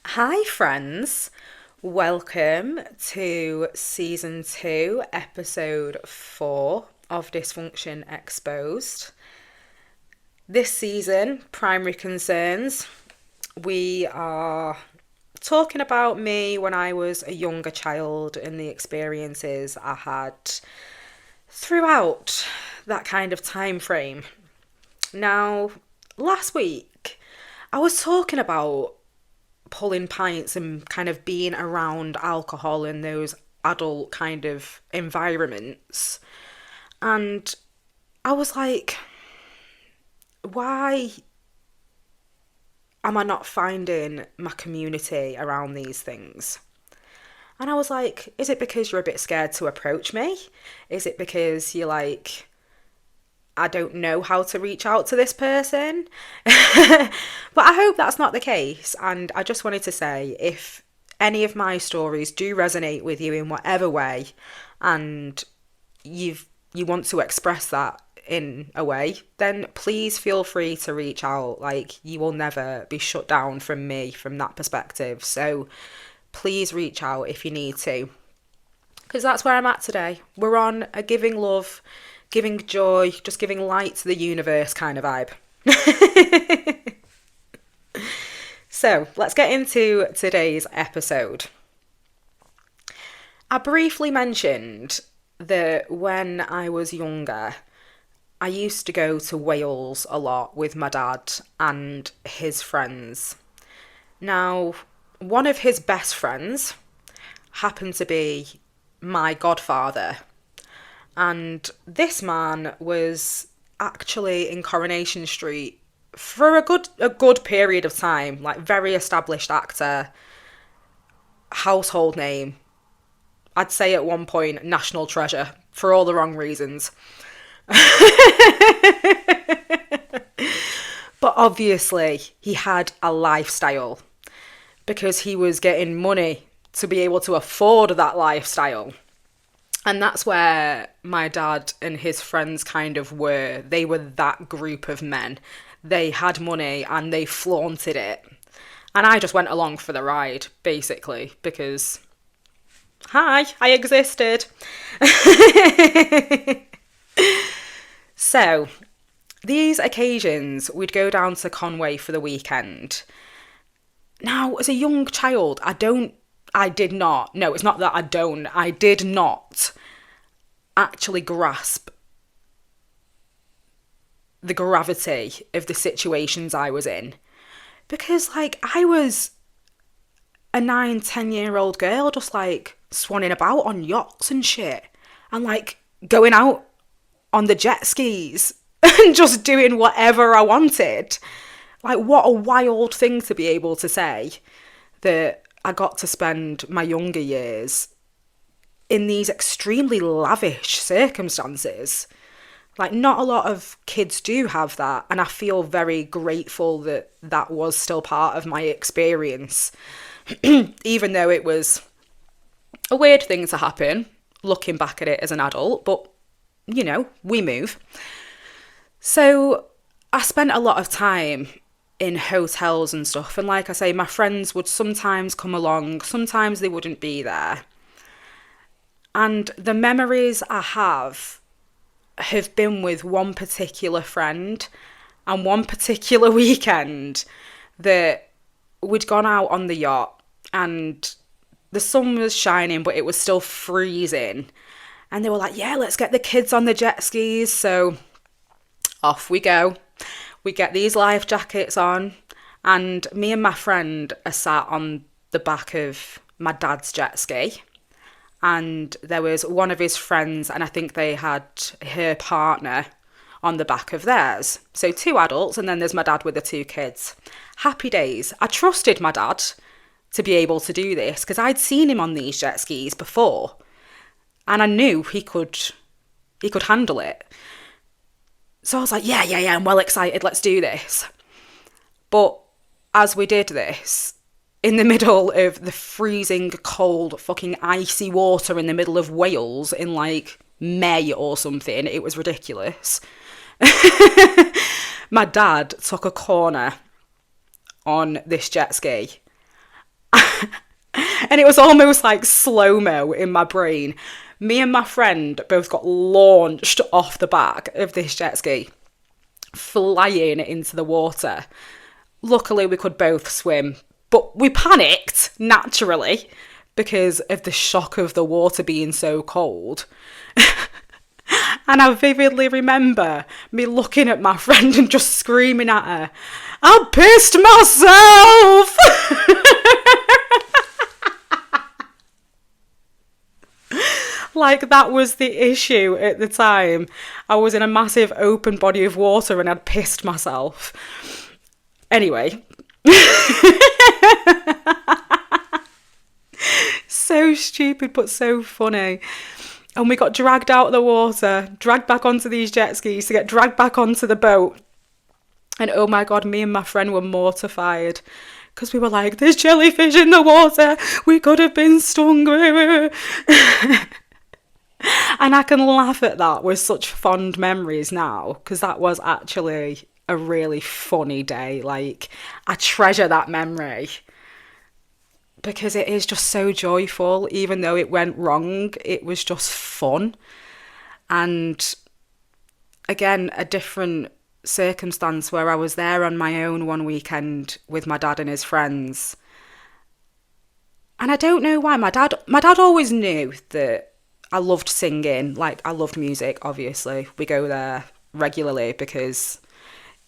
Hi, friends. Welcome to season 2, episode 4 of Dysfunction Exposed. This season, primary concerns, we are talking about me when I was a younger child and the experiences I had throughout that kind of time frame. Now, last week, I was talking about pulling pints and kind of being around alcohol in those adult kind of environments. And I was like, why am I not finding my community around these things? And I was like, is it because you're a bit scared to approach me? Is it because you're like, I don't know how to reach out to this person? But I hope that's not the case. And I just wanted to say, if any of my stories do resonate with you in whatever way, and you want to express that in a way, then please feel free to reach out. Like, you will never be shut down from me from that perspective. So please reach out if you need to, because that's where I'm at today. We're on a giving love, giving joy, just giving light to the universe kind of vibe. So let's get into today's episode. I briefly mentioned that when I was younger, I used to go to Wales a lot with my dad and his friends. Now, one of his best friends happened to be my godfather. And this man was actually in Coronation Street for a good period of time, like very established actor, household name. I'd say at one point national treasure for all the wrong reasons. But obviously, he had a lifestyle because he was getting money to be able to afford that lifestyle. And that's where my dad and his friends kind of were. They were that group of men. They had money and they flaunted it. And I just went along for the ride, basically, because, hi, I existed. So, these occasions, we'd go down to Conway for the weekend. Now, as a young child, I did not, no, it's not that I did not actually grasp the gravity of the situations I was in. Because, like, I was a 9, 10 year old girl just, like, swanning about on yachts and shit. And, like, going out on the jet skis and just doing whatever I wanted. Like, what a wild thing to be able to say, that I got to spend my younger years in these extremely lavish circumstances. Like, not a lot of kids do have that, and I feel very grateful that that was still part of my experience, even though it was a weird thing to happen, looking back at it as an adult, but, you know, we move. So I spent a lot of time in hotels and stuff, and like I say, my friends would sometimes come along, sometimes they wouldn't be there. And the memories I have been with one particular friend and one particular weekend that we'd gone out on the yacht and the sun was shining, but it was still freezing. And they were like, yeah, let's get the kids on the jet skis. So off we go. We get these life jackets on, and me and my friend are sat on the back of my dad's jet ski. And there was one of his friends, and I think they had her partner on the back of theirs. So 2 adults, and then there's my dad with the 2 kids. Happy days. I trusted my dad to be able to do this because I'd seen him on these jet skis before, and I knew he could handle it. So I was like, yeah, I'm well excited, let's do this. But as we did this, in the middle of the freezing cold fucking icy water in the middle of Wales in like May or something, it was ridiculous. My dad took a corner on this jet ski And it was almost like slow-mo in my brain. Me and my friend both got launched off the back of this jet ski, flying into the water. Luckily, we could both swim, but we panicked, naturally, because of the shock of the water being so cold. And I vividly remember me looking at my friend and just screaming at her, I pissed myself! Like that was the issue at the time. I was in a massive open body of water and I'd pissed myself. Anyway. So stupid but so funny. And we got dragged out of the water, dragged back onto these jet skis to get dragged back onto the boat. And oh my God, me and my friend were mortified because we were like, there's jellyfish in the water. We could have been stung. And I can laugh at that with such fond memories now because that was actually a really funny day. Like, I treasure that memory. Because it is just so joyful. Even though it went wrong, it was just fun. And again, a different circumstance where I was there on my own one weekend with my dad and his friends. And I don't know why. My dad always knew that I loved singing. Like, I loved music, obviously. We go there regularly because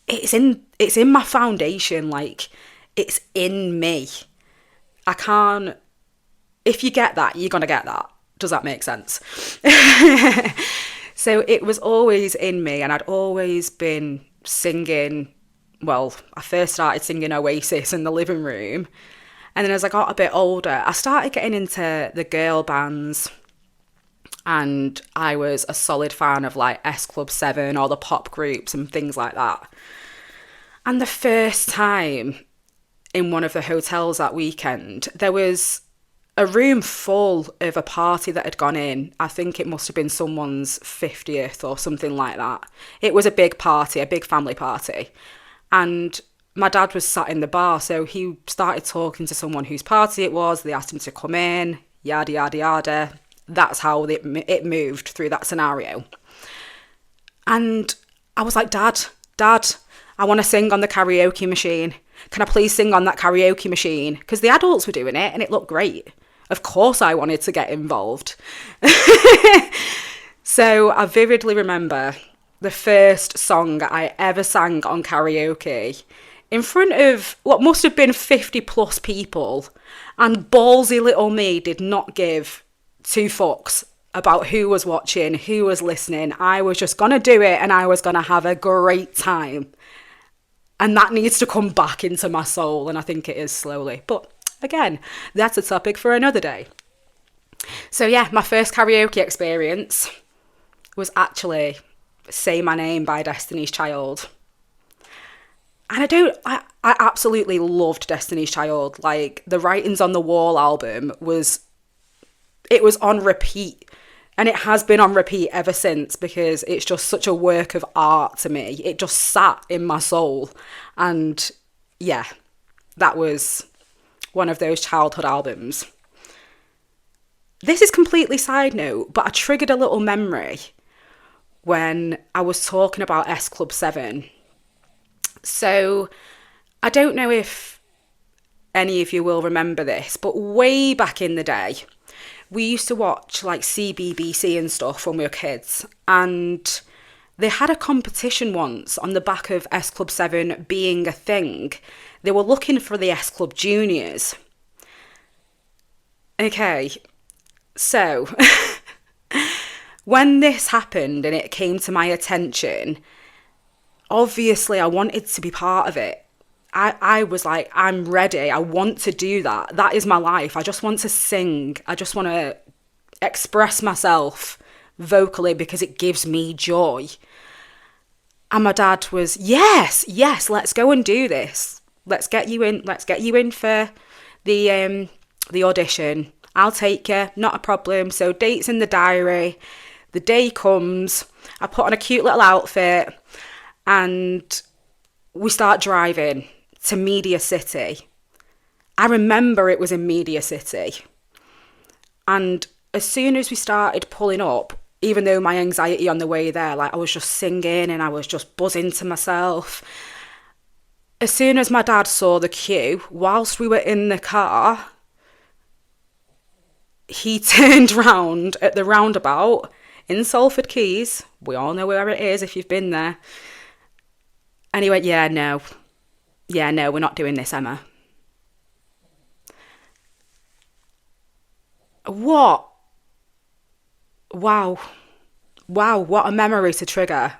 it's in my foundation. Like, it's in me. I can't, if you get that, you're going to get that. Does that make sense? So it was always in me and I'd always been singing. Well, I first started singing Oasis in the living room. And then as I got a bit older, I started getting into the girl bands. And I was a solid fan of like S Club 7 or the pop groups and things like that. And the first time in one of the hotels that weekend, there was a room full of a party that had gone in. I think it must have been someone's 50th or something like that. It was a big party, a big family party. And my dad was sat in the bar, so he started talking to someone whose party it was. They asked him to come in, yada, yada, yada. That's how it moved through that scenario. And I was like, Dad, I want to sing on the karaoke machine. Can I please sing on that karaoke machine? Because the adults were doing it and it looked great. Of course I wanted to get involved. So I vividly remember the first song I ever sang on karaoke in front of what must have been 50 plus people. And ballsy little me did not give two fucks about who was watching, who was listening. I was just going to do it and I was going to have a great time. And that needs to come back into my soul, and I think it is slowly. But again, that's a topic for another day. So yeah, my first karaoke experience was actually Say My Name by Destiny's Child. And I absolutely loved Destiny's Child. Like, the Writings on the Wall album was on repeat. And it has been on repeat ever since because it's just such a work of art to me. It just sat in my soul. And yeah, that was one of those childhood albums. This is completely side note, but I triggered a little memory when I was talking about S Club 7. So I don't know if any of you will remember this, but way back in the day, we used to watch like CBBC and stuff when we were kids, and they had a competition once on the back of S Club 7 being a thing. They were looking for the S Club Juniors. Okay, so when this happened and it came to my attention, obviously I wanted to be part of it. I was like, I'm ready. I want to do that. That is my life. I just want to sing. I just want to express myself vocally because it gives me joy. And my dad was, yes, let's go and do this. Let's get you in for the audition. I'll take you, not a problem. So date's in the diary. The day comes. I put on a cute little outfit and we start driving to Media City. I remember it was in Media City. And as soon as we started pulling up, even though my anxiety on the way there, like I was just singing and I was just buzzing to myself. As soon as my dad saw the queue, whilst we were in the car, he turned round at the roundabout in Salford Quays. We all know where it is if you've been there. And he went, yeah, no, we're not doing this, Emma. What? Wow. Wow, what a memory to trigger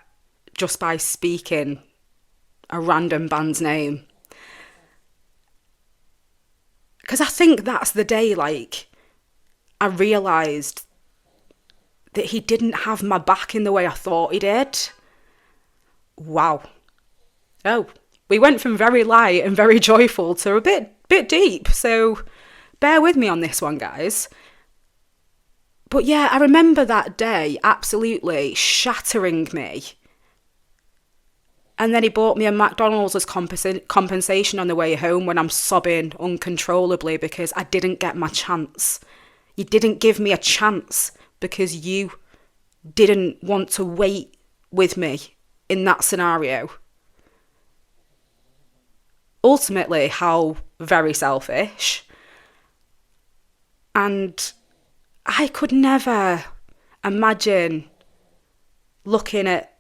just by speaking a random band's name. Because I think that's the day, like, I realised that he didn't have my back in the way I thought he did. Wow. Oh, we went from very light and very joyful to a bit deep, so bear with me on this one, guys. But yeah, I remember that day absolutely shattering me. And then he bought me a McDonald's as compensation on the way home when I'm sobbing uncontrollably because I didn't get my chance. You didn't give me a chance because you didn't want to wait with me in that scenario. Ultimately, how very selfish. And I could never imagine looking at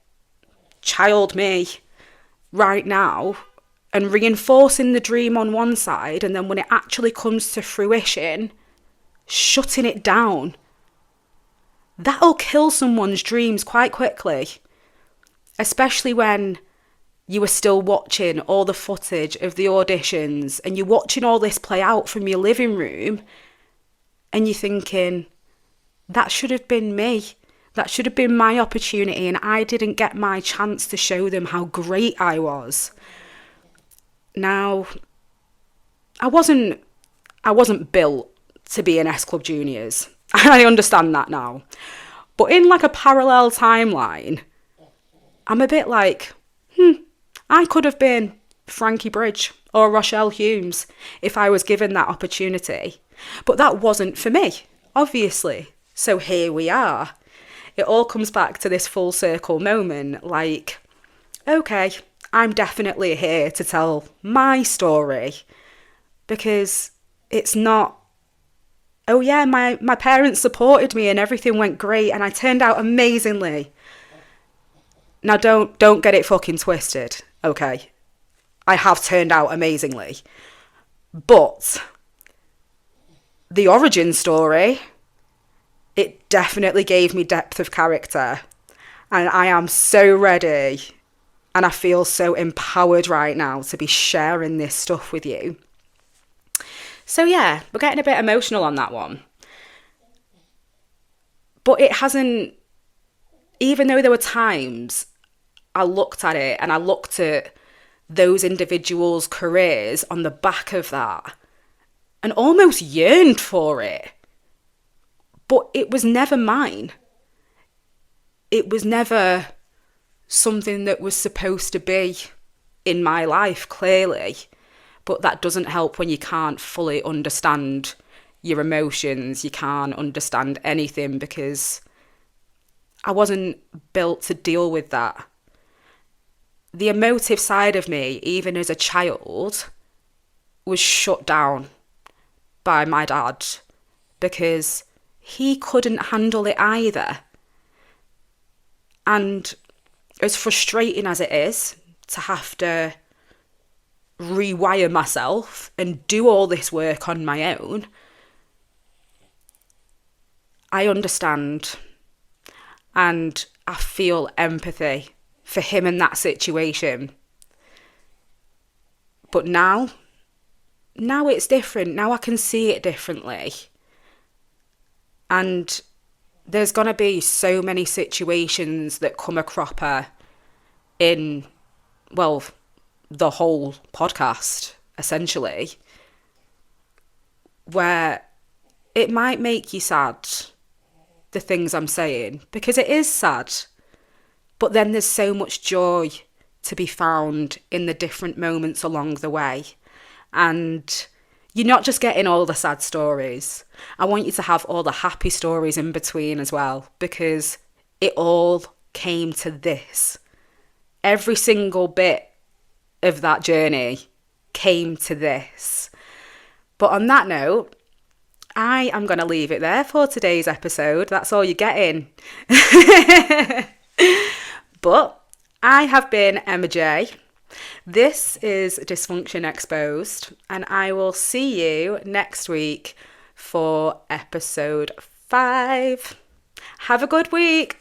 child me right now and reinforcing the dream on one side, and then when it actually comes to fruition, shutting it down. That'll kill someone's dreams quite quickly, especially when you were still watching all the footage of the auditions and you're watching all this play out from your living room and you're thinking, that should have been me. That should have been my opportunity, and I didn't get my chance to show them how great I was. Now, I wasn't built to be in S Club Juniors. I understand that now. But in like a parallel timeline, I'm a bit like, I could have been Frankie Bridge or Rochelle Humes if I was given that opportunity. But that wasn't for me, obviously. So here we are. It all comes back to this full circle moment, like, okay, I'm definitely here to tell my story, because it's not, oh yeah, my parents supported me and everything went great and I turned out amazingly. Now don't get it fucking twisted, okay? I have turned out amazingly. But the origin story, it definitely gave me depth of character. And I am so ready and I feel so empowered right now to be sharing this stuff with you. So yeah, we're getting a bit emotional on that one. But it hasn't, even though there were times I looked at it and I looked at those individuals' careers on the back of that and almost yearned for it. But it was never mine. It was never something that was supposed to be in my life, clearly. But that doesn't help when you can't fully understand your emotions. You can't understand anything because I wasn't built to deal with that. The emotive side of me, even as a child, was shut down by my dad because he couldn't handle it either. And as frustrating as it is to have to rewire myself and do all this work on my own, I understand and I feel empathy for him in that situation. But now it's different. Now I can see it differently. And there's going to be so many situations that come a cropper in, well, the whole podcast, essentially, where it might make you sad, the things I'm saying, because it is sad. But then there's so much joy to be found in the different moments along the way. And You're not just getting all the sad stories. I want you to have all the happy stories in between as well, because it all came to this. Every single bit of that journey came to this. But on that note, I am going to leave it there for today's episode. That's all you're getting. But I have been Emma J. This is Dysfunction Exposed, and I will see you next week for episode 5. Have a good week.